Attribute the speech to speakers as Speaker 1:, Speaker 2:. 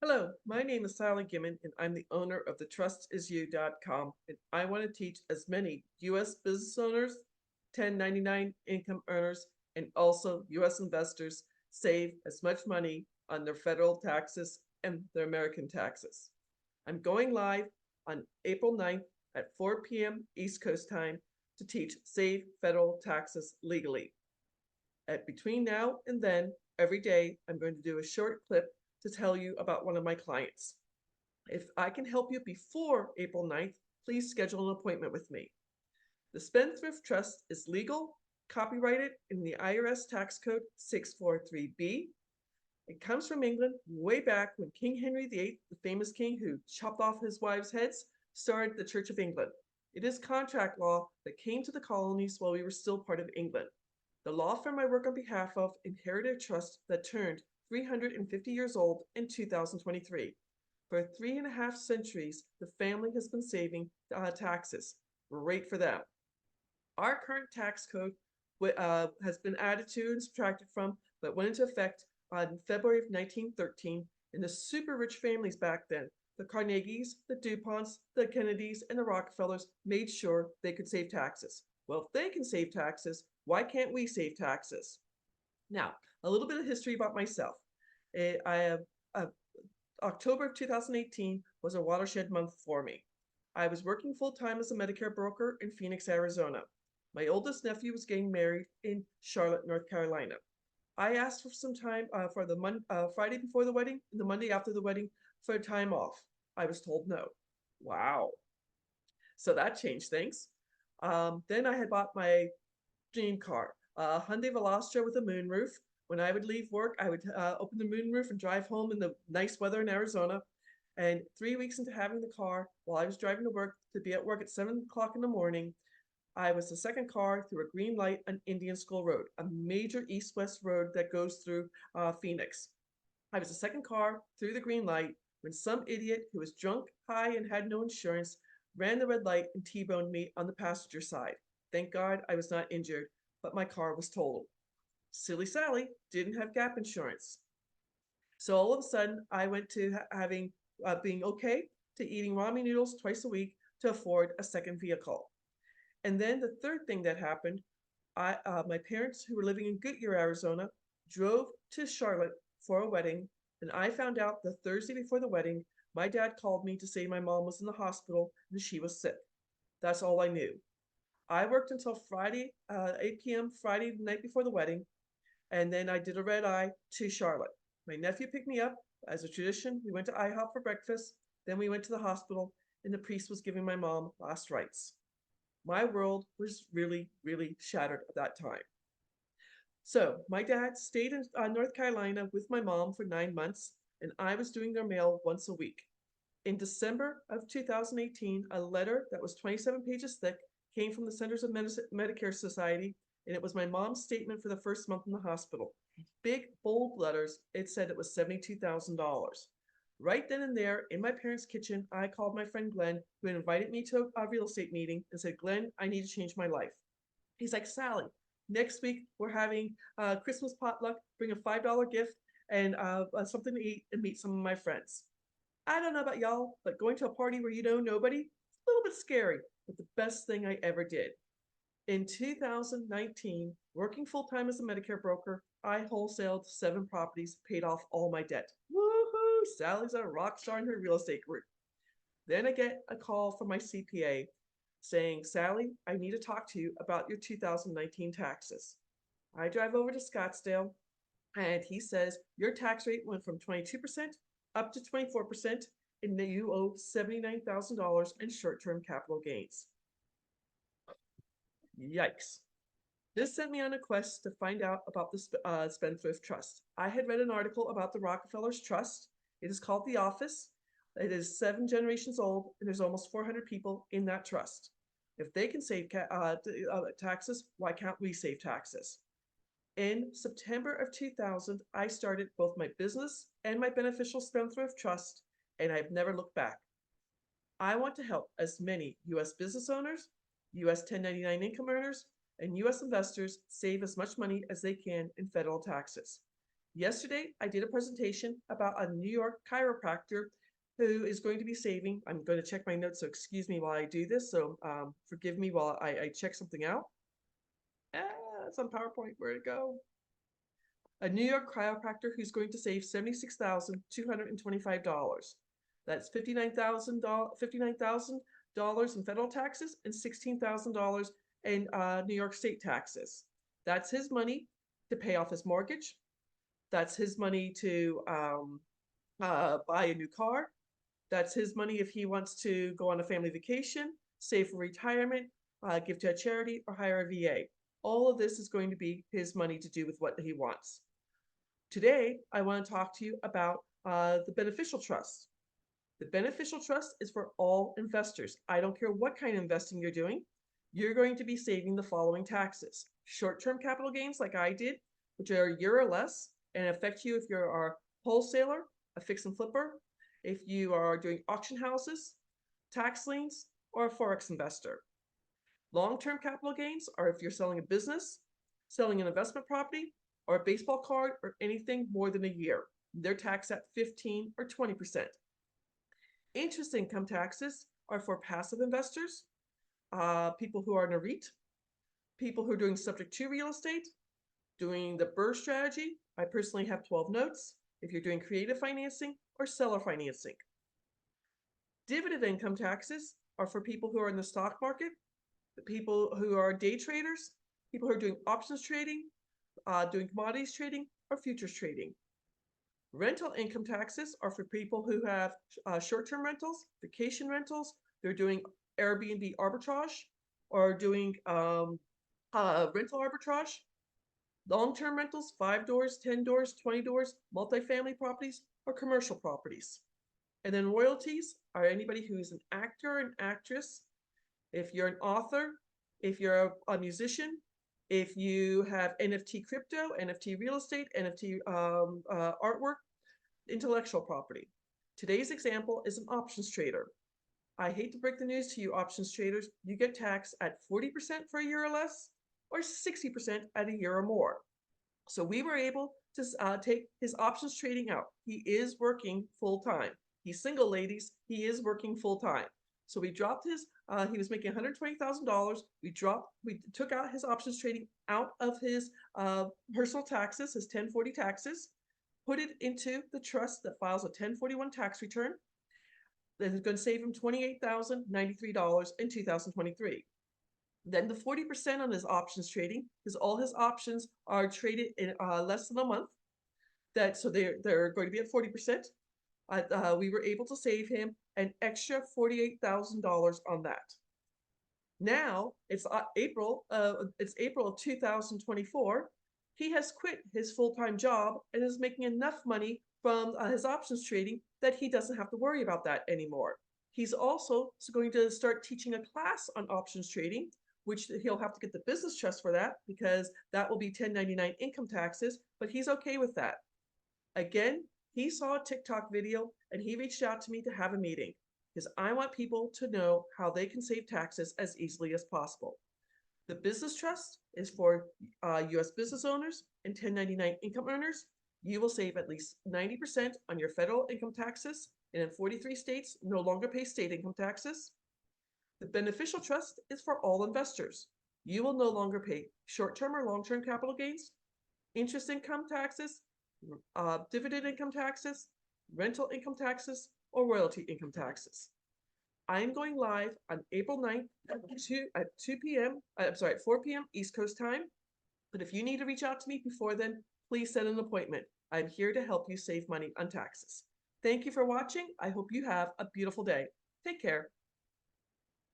Speaker 1: Hello, my name is Sally Gimmon, and I'm the owner of the TrustIsYou.com, and I want to teach as many U.S. business owners, 1099 income earners, and also U.S. investors save as much money on their federal taxes and their American taxes. I'm going live on April 9th at 4 p.m. East Coast time to teach Save Federal Taxes Legally. Between now and then, every day, I'm going to do a short clip to tell you about one of my clients. If I can help you before April 9th, please schedule an appointment with me. The Spendthrift Trust is legal, copyrighted in the IRS Tax Code 643B. It comes from England way back when King Henry VIII, the famous king who chopped off his wives' heads, started the Church of England. It is contract law that came to the colonies while we were still part of England. The law firm I work on behalf of inherited a trust that turned 350 years old in 2023. For 3.5 centuries, the family has been saving taxes. Great for them. Our current tax code has been added to and subtracted from, but went into effect in February of 1913. And the super rich families back then, the Carnegies, the DuPonts, the Kennedys, and the Rockefellers, made sure they could save taxes. Well, if they can save taxes, why can't we save taxes? Now, a little bit of history about myself. October of 2018 was a watershed month for me. I was working full-time as a Medicare broker in Phoenix, Arizona. My oldest nephew was getting married in Charlotte, North Carolina. I asked for some time for the Friday before the wedding and the Monday after the wedding for time off. I was told no. Wow. So that changed things. Then I had bought my dream car, a Hyundai Veloster with a moonroof. When I would leave work, I would open the moonroof and drive home in the nice weather in Arizona. And 3 weeks into having the car, while I was driving to work, to be at work at 7 o'clock in the morning, I was the second car through a green light on Indian School Road, a major east-west road that goes through Phoenix. I was the second car through the green light when some idiot who was drunk, high, and had no insurance ran the red light and T-boned me on the passenger side. Thank God I was not injured, but my car was totaled. Silly Sally didn't have gap insurance. So all of a sudden, I went to being okay to eating ramen noodles twice a week to afford a second vehicle. And then the third thing that happened, my parents who were living in Goodyear, Arizona, drove to Charlotte for a wedding. And I found out the Thursday before the wedding, my dad called me to say my mom was in the hospital and she was sick. That's all I knew. I worked until Friday, 8 p.m. Friday, the night before the wedding, and then I did a red eye to Charlotte. My nephew picked me up. As a tradition, we went to IHOP for breakfast, then we went to the hospital, and the priest was giving my mom last rites. My world was really, really shattered at that time. So my dad stayed in North Carolina with my mom for 9 months, and I was doing their mail once a week. In December of 2018, a letter that was 27 pages thick came from the Centers of Medicare Society, and it was my mom's statement for the first month in the hospital. Big, bold letters, it said it was $72,000. Right then and there, in my parents' kitchen, I called my friend Glenn, who had invited me to a real estate meeting, and said, Glenn, I need to change my life. He's like, Sally, next week we're having Christmas potluck, bring a $5 gift and something to eat and meet some of my friends. I don't know about y'all, but going to a party where you know nobody, it's a little bit scary, but the best thing I ever did. In 2019, working full-time as a Medicare broker, I wholesaled 7 properties, paid off all my debt. Woohoo! Sally's a rock star in her real estate group. Then I get a call from my CPA saying, Sally, I need to talk to you about your 2019 taxes. I drive over to Scottsdale and he says, your tax rate went from 22% up to 24%, and that you owe $79,000 in short-term capital gains. Yikes. This sent me on a quest to find out about the Spendthrift Trust. I had read an article about the Rockefellers Trust. It is called The Office. It is 7 generations old, and there's almost 400 people in that trust. If they can save taxes, why can't we save taxes? In September of 2000, I started both my business and my beneficial Spendthrift Trust, and I've never looked back. I want to help as many U.S. business owners, U.S. 1099 income earners, and U.S. investors save as much money as they can in federal taxes. Yesterday, I did a presentation about a New York chiropractor who is going to be saving. I'm going to check my notes, so excuse me while I do this. So forgive me while I check something out. It's on PowerPoint. Where'd it go? A New York chiropractor who's going to save $76,225. That's $59,000 in federal taxes and $16,000 in New York state taxes. That's his money to pay off his mortgage. That's his money to buy a new car. That's his money if he wants to go on a family vacation, save for retirement, give to a charity, or hire a VA. All of this is going to be his money to do with what he wants. Today, I want to talk to you about the beneficial trust. The beneficial trust is for all investors. I don't care what kind of investing you're doing. You're going to be saving the following taxes. Short-term capital gains, like I did, which are a year or less, and affect you if you're a wholesaler, a fix and flipper, if you are doing auction houses, tax liens, or a forex investor. Long-term capital gains are if you're selling a business, selling an investment property, or a baseball card, or anything more than a year. They're taxed at 15 or 20%. Interest income taxes are for passive investors, people who are in a REIT, people who are doing subject to real estate, doing the BRRRR strategy. I personally have 12 notes. If you're doing creative financing or seller financing. Dividend income taxes are for people who are in the stock market, the people who are day traders, people who are doing options trading, doing commodities trading, or futures trading. Rental income taxes are for people who have short-term rentals, vacation rentals, they're doing Airbnb arbitrage, or doing rental arbitrage. Long-term rentals, 5 doors, 10 doors, 20 doors, multifamily properties, or commercial properties. And then royalties are anybody who's an actor or an actress. If you're an author, if you're a musician, if you have NFT crypto, NFT real estate, NFT artwork, intellectual property. Today's example is an options trader. I hate to break the news to you, options traders. You get taxed at 40% for a year or less, or 60% at a year or more. So we were able to take his options trading out. He is working full-time. He's single, ladies. He is working full-time. So we dropped his, he was making $120,000. We took out his options trading out of his personal taxes, his 1040 taxes, put it into the trust that files a 1041 tax return. That is going to save him $28,093 in 2023. Then the 40% on his options trading, because all his options are traded in less than a month. So they're going to be at 40%. We were able to save him an extra $48,000 on that. Now it's April of 2024. He has quit his full-time job and is making enough money from his options trading that he doesn't have to worry about that anymore. He's also going to start teaching a class on options trading, which he'll have to get the business trust for that because that will be 1099 income taxes, but he's okay with that. Again, he saw a TikTok video and he reached out to me to have a meeting because I want people to know how they can save taxes as easily as possible. The business trust is for U.S. business owners and 1099 income earners. You will save at least 90% on your federal income taxes, and in 43 states, no longer pay state income taxes. The beneficial trust is for all investors. You will no longer pay short-term or long-term capital gains, interest income taxes, dividend income taxes, rental income taxes, or royalty income taxes. I'm going live on April 9th at 4 p.m. East Coast time. But if you need to reach out to me before then, please set an appointment. I'm here to help you save money on taxes. Thank you for watching. I hope you have a beautiful day. Take care.